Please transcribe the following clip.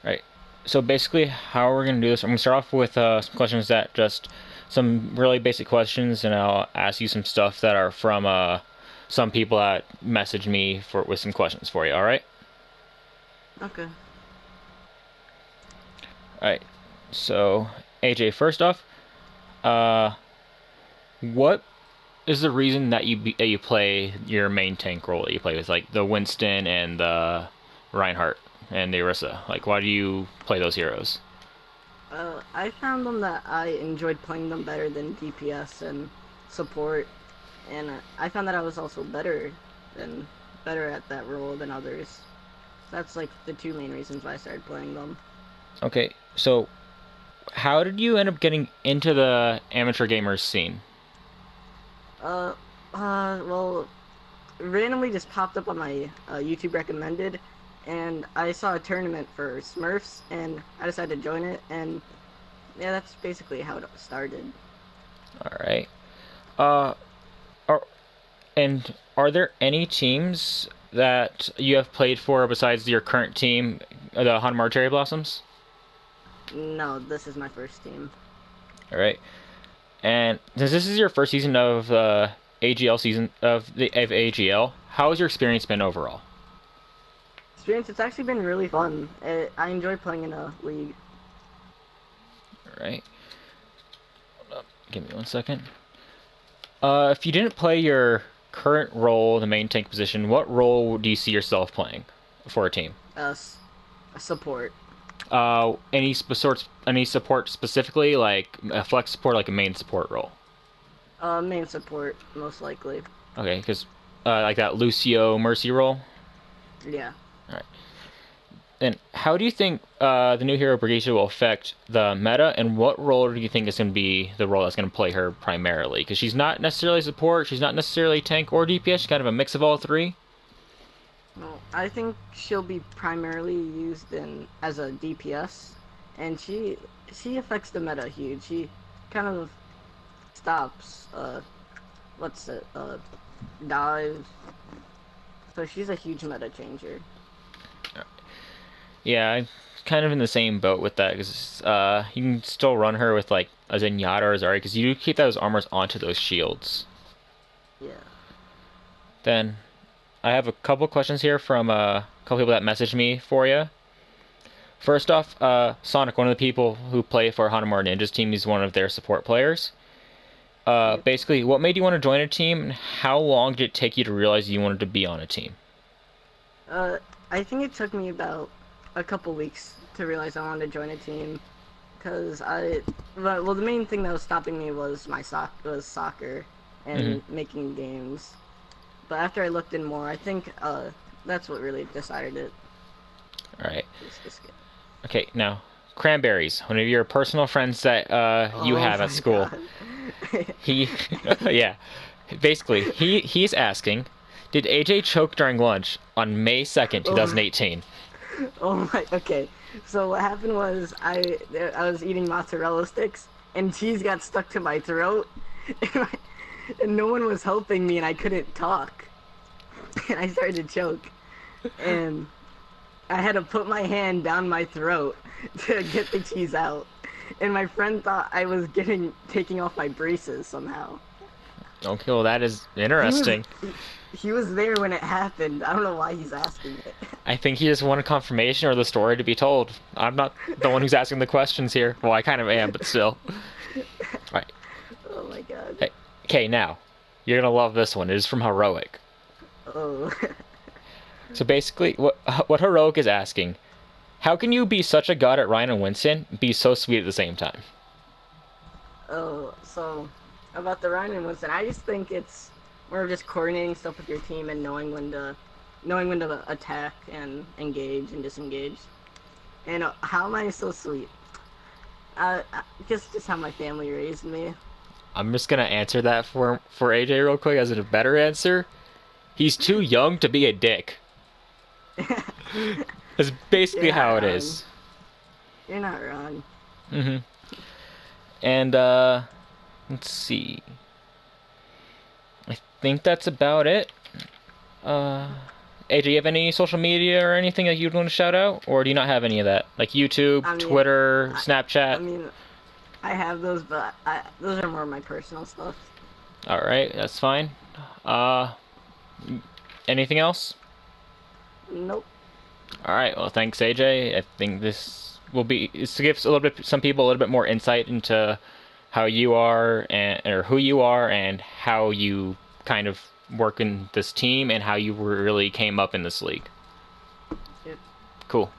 Right. So basically, how we're gonna do this, I'm gonna start off with some questions that just some really basic questions, and I'll ask you some stuff that are from some people that messaged me for with some questions for you. All right. Okay. All right. So AJ, first off, uh, what is the reason that you play your main tank role that you play with, like the Winston and the Reinhardt and the Orisa? Like, why do you play those heroes? I found them that I enjoyed playing them better than DPS and support, and I found that I was also than better at that role than others. That's like the two main reasons why I started playing them. Okay, so how did you end up getting into the amateur gamers scene? Uh, well, randomly just popped up on my YouTube recommended, and I saw a tournament for Smurfs, and I decided to join it, and yeah, that's basically how it started. All right. Uh, are, and are there any teams that you have played for besides your current team, the Hanamura Cherry Blossoms? No, this is my first team. All right. And since this is your first season of AGL season of AGL, how has your experience been overall? Experience, it's actually been really fun. I enjoy playing in a league. All right. Give me 1 second. If you didn't play your current role, the main tank position, what role do you see yourself playing for a team? Uh, Support. Any support specifically, like a flex support, like a main support role? Main support, most likely. Okay, because like that Lucio Mercy role. Yeah. All right. And how do you think the new hero Brigitte will affect the meta, and what role do you think is going to be the role that's going to play her primarily? Because she's not necessarily support, she's not necessarily tank or DPS, she's kind of a mix of all three. Well, I think she'll be primarily used in as a DPS, and she affects the meta huge. She kind of stops what's it dives. So she's a huge meta changer. Yeah, I'm kind of in the same boat with that because you can still run her with like a Zenyatta or Zarya because you do keep those armors onto those shields. Yeah. Then I have a couple questions here from a couple people that messaged me for you. First off, Sonic, one of the people who play for Hanamura Ninja's team, is one of their support players. Yep. Basically, what made you want to join a team, and how long did it take you to realize you wanted to be on a team? Uh, I think it took me about a couple weeks to realize I wanted to join a team, because well, the main thing that was stopping me was soccer Mm-hmm. and making games. But after I looked in more, I think that's what really decided it. All right. Was this game. Okay, now Cranberries, one of your personal friends that you Oh have at my school. god. He, yeah, basically he's asking, did AJ choke during lunch on May 2nd, Oh, 2018? oh my. Okay. So what happened was I was eating mozzarella sticks and cheese got stuck to my throat, and, and no one was helping me and I couldn't talk, and I started to choke, and I had to put my hand down my throat to get the cheese out. And my friend thought I was getting taking off my braces somehow. Okay, well that is He was interesting. he was there when it happened. I don't know why he's asking it. I think he just wanted confirmation or the story to be told. I'm not the one who's asking the questions here. Well, I kind of am, but still. All right. Oh my god. Hey, okay, now you're gonna love this one. It is from Heroic. Oh. So basically, what Heroic is asking: how can you be such a god at Ryan and Winston, be so sweet at the same time? Oh, so about the Ryan and Winston, I just think it's more of just coordinating stuff with your team and knowing when to attack and engage and disengage. And how am I so sweet? Just how my family raised me. I'm just gonna answer that for AJ real quick as a better answer. He's too young to be a dick. That's You're basically not how it wrong. is. You're not wrong. Mm-hmm. And let's see. I think that's about it. Uh, AJ, do you have any social media or anything that you'd want to shout out, or do you not have any of that, like YouTube, I mean, Twitter, I, I Snapchat? mean, I have those, but those are more my personal stuff. All right, that's fine. Uh, Anything else? Nope. All right. Well, thanks, AJ. I think this gives a little bit some people a little bit more insight into how you are and or who you are and how you kind of work in this team and how you really came up in this league. Yep. Cool.